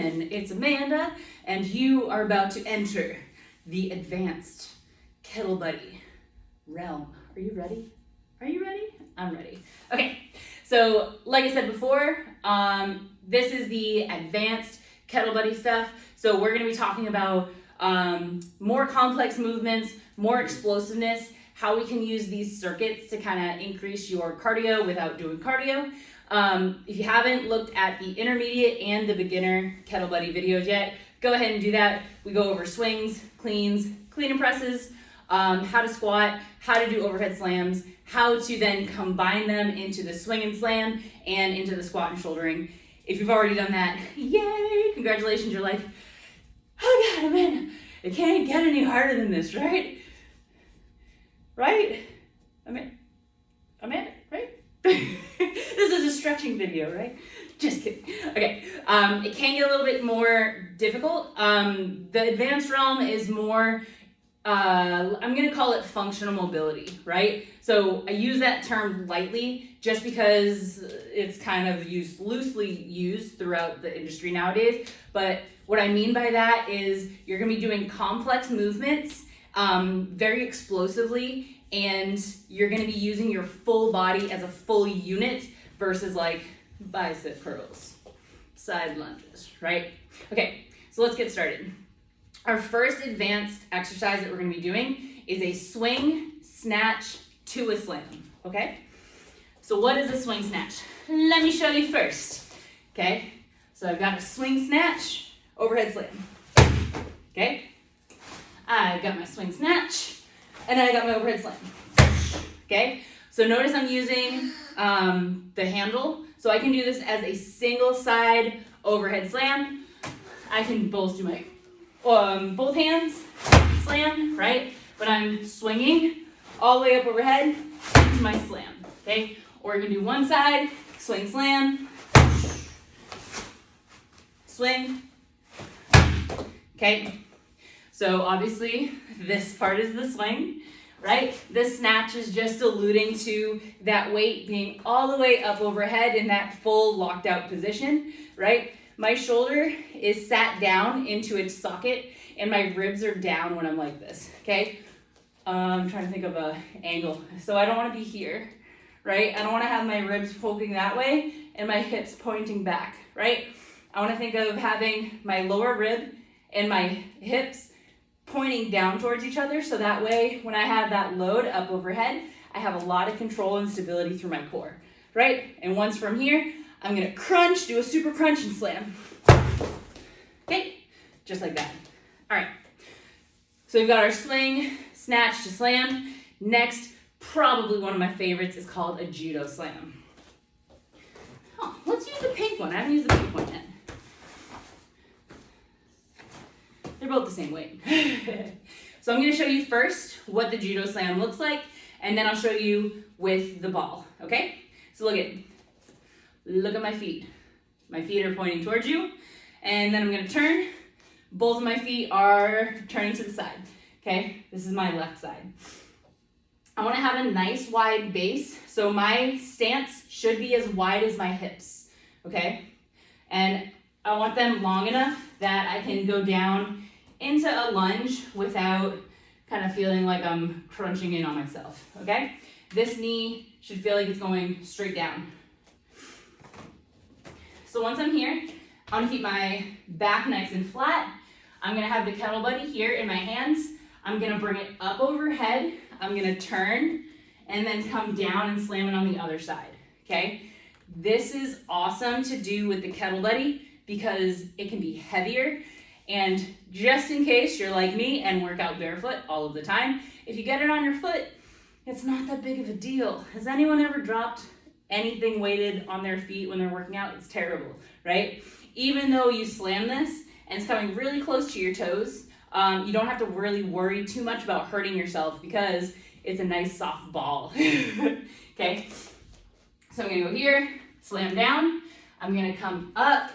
and it's Amanda, and you are about to enter the advanced KettleBuddy realm. Are you ready? Are you ready? I'm ready. Okay, so like I said before, this is the advanced KettleBuddy stuff. So we're gonna be talking about more complex movements, more explosiveness, how we can use these circuits to kind of increase your cardio without doing cardio. If you haven't looked at the intermediate and the beginner KettleBuddy videos yet, go ahead and do that. We go over swings, cleans, clean and presses, how to squat, how to do overhead slams, how to then combine them into the swing and slam and into the squat and shouldering. If you've already done that, yay, congratulations, you're like, oh God, Amanda, it can't get any harder than this, right? Right? Amanda, right? This is a stretching video, right? Just kidding. Okay, it can get a little bit more difficult. The advanced realm is more, I'm gonna call it functional mobility, right? So I use that term lightly just because it's kind of loosely used throughout the industry nowadays. But what I mean by that is you're gonna be doing complex movements very explosively, and you're gonna be using your full body as a full unit versus like bicep curls, side lunges, right? Okay, so let's get started. Our first advanced exercise that we're gonna be doing is a swing snatch to a slam, okay? So what is a swing snatch? Let me show you first, okay? So I've got a swing snatch, overhead slam, okay? I got my swing snatch, and I got my overhead slam, okay? So notice I'm using the handle, so I can do this as a single side overhead slam. I can both do my both hands slam, right? But I'm swinging all the way up overhead to my slam, okay? Or you can do one side, swing, slam, swing, okay? So obviously this part is the swing, right? This snatch is just alluding to that weight being all the way up overhead in that full locked out position, right? My shoulder is sat down into its socket and my ribs are down when I'm like this, okay? I'm trying to think of an angle. So I don't want to be here, right? I don't want to have my ribs poking that way and my hips pointing back, right? I want to think of having my lower rib and my hips pointing down towards each other, so that way when I have that load up overhead, I have a lot of control and stability through my core, right? And once from here, I'm gonna crunch, do a super crunch and slam. Okay, just like that. All right, so we've got our swing, snatch to slam. Next, probably one of my favorites is called a judo slam. Oh, let's use the pink one. I haven't used the pink one yet. They're both the same weight. So I'm gonna show you first what the judo slam looks like, and then I'll show you with the ball, okay? So look at my feet. My feet are pointing towards you, and then I'm gonna turn. Both of my feet are turning to the side, okay? This is my left side. I wanna have a nice wide base, so my stance should be as wide as my hips, okay? And I want them long enough that I can go down into a lunge without kind of feeling like I'm crunching in on myself, okay? This knee should feel like it's going straight down. So once I'm here, I want to keep my back nice and flat. I'm gonna have the KettleBuddy here in my hands. I'm gonna bring it up overhead. I'm gonna turn and then come down and slam it on the other side, okay? This is awesome to do with the KettleBuddy because it can be heavier. And just in case you're like me and work out barefoot all of the time, if you get it on your foot, it's not that big of a deal. Has anyone ever dropped anything weighted on their feet when they're working out? It's terrible, right? Even though you slam this and it's coming really close to your toes, you don't have to really worry too much about hurting yourself because it's a nice soft ball, okay? So I'm gonna go here, slam down. I'm gonna come up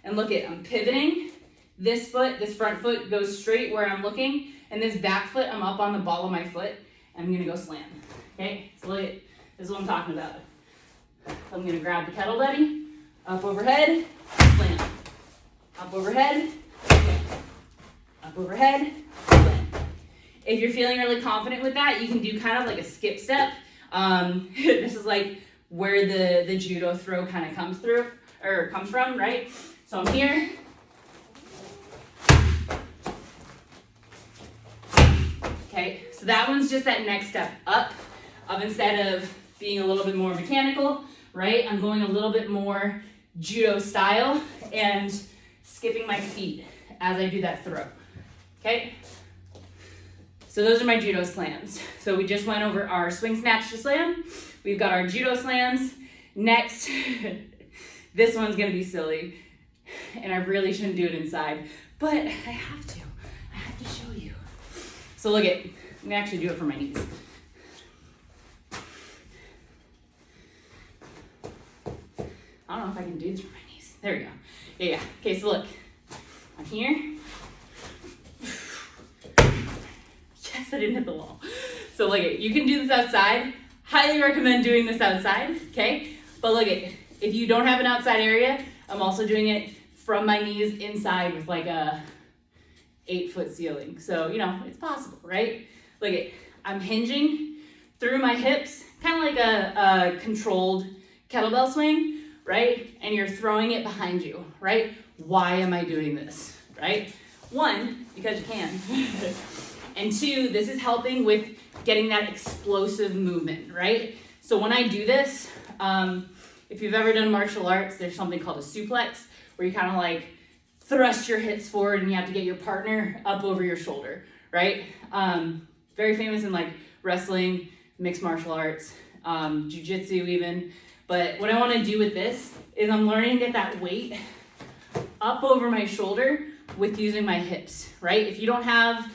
and I'm pivoting. This foot, this front foot goes straight where I'm looking, and this back foot, I'm up on the ball of my foot, and I'm gonna go slam, okay? So this is what I'm talking about. I'm gonna grab the KettleBuddy, up overhead, slam. Up overhead, swing. Up overhead, swing. If you're feeling really confident with that, you can do kind of like a skip step. This is like where the judo throw kind of comes from, right? So I'm here. Okay, so that one's just that next step up of instead of being a little bit more mechanical, right? I'm going a little bit more judo style and skipping my feet as I do that throw, okay? So those are my judo slams. So we just went over our swing snatch to slam. We've got our judo slams. Next, this one's gonna be silly and I really shouldn't do it inside, but I have to show you. So look at, I'm gonna actually do it for my knees. I don't know if I can do this for my knees. There we go. Yeah. Okay, so look, I'm here. Yes, I didn't hit the wall. So look at, you can do this outside. Highly recommend doing this outside, okay? But look at, if you don't have an outside area, I'm also doing it from my knees inside with like a 8-foot ceiling. So, you know, it's possible, right? Look at, I'm hinging through my hips, kind of like a controlled kettlebell swing, right? And you're throwing it behind you, right? Why am I doing this, right? One, because you can. And two, this is helping with getting that explosive movement, right? So when I do this, if you've ever done martial arts, there's something called a suplex, where you kind of like thrust your hips forward and you have to get your partner up over your shoulder, right? Very famous in like wrestling, mixed martial arts, jiu-jitsu even. But what I want to do with this is I'm learning to get that weight up over my shoulder with using my hips, right? If you don't have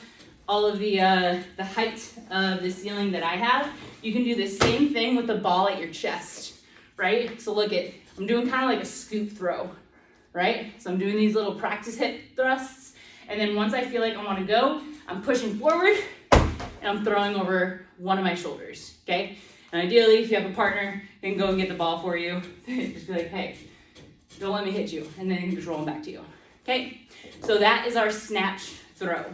all of the height of the ceiling that I have, you can do the same thing with the ball at your chest, right? So look at, I'm doing kind of like a scoop throw, right? So I'm doing these little practice hip thrusts, and then once I feel like I want to go, I'm pushing forward and I'm throwing over one of my shoulders, okay? And ideally, if you have a partner, they can go and get the ball for you. Just be like, hey, don't let me hit you, and then you can just roll them back to you, okay? So that is our snatch throw.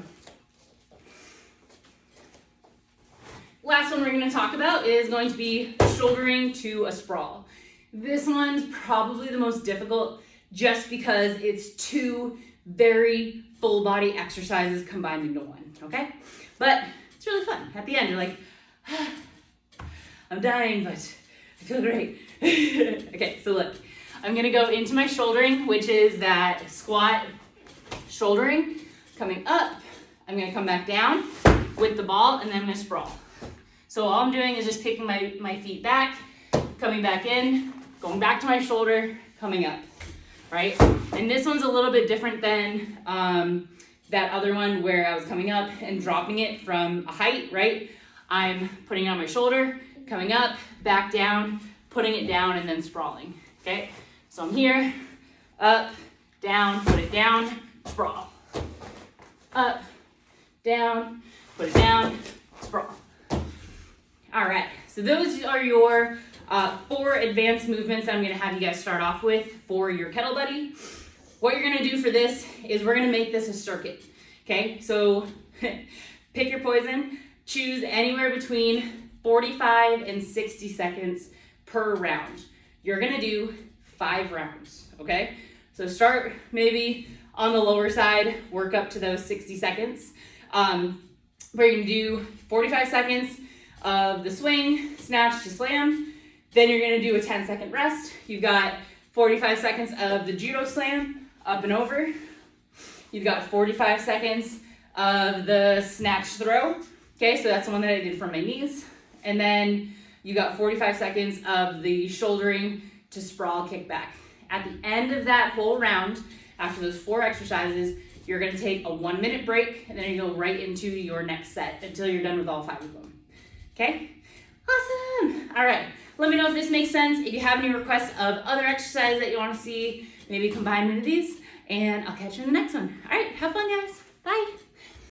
Last one we're going to talk about is going to be shouldering to a sprawl. This one's probably the most difficult just because it's two very full body exercises combined into one, okay? But it's really fun. At the end, you're like, I'm dying, but I feel great. Okay, so look, I'm gonna go into my shouldering, which is that squat shouldering, coming up. I'm gonna come back down with the ball, and then I'm gonna sprawl. So all I'm doing is just taking my feet back, coming back in, going back to my shoulder, coming up, right? And this one's a little bit different than that other one where I was coming up and dropping it from a height, right? I'm putting it on my shoulder, coming up, back down, putting it down, and then sprawling, okay? So I'm here, up, down, put it down, sprawl. Up, down, put it down, sprawl. All right, so those are your 4 advanced movements that I'm gonna have you guys start off with for your KettleBuddy. What you're gonna do for this is we're gonna make this a circuit, okay? So pick your poison, choose anywhere between 45 and 60 seconds per round. You're gonna do 5 rounds, okay? So start maybe on the lower side, work up to those 60 seconds. We're gonna do 45 seconds of the swing, snatch to slam. Then you're gonna do a 10-second rest. You've got 45 seconds of the judo slam, up and over. You've got 45 seconds of the snatch throw. Okay, so that's the one that I did for my knees. And then you got 45 seconds of the shouldering to sprawl kickback. At the end of that whole round, after those 4 exercises, you're gonna take a 1-minute break, and then you go right into your next set until you're done with all 5 of them. Okay? Awesome! All right, let me know if this makes sense. If you have any requests of other exercises that you wanna see, maybe combine into these, and I'll catch you in the next one. All right, have fun, guys. Bye.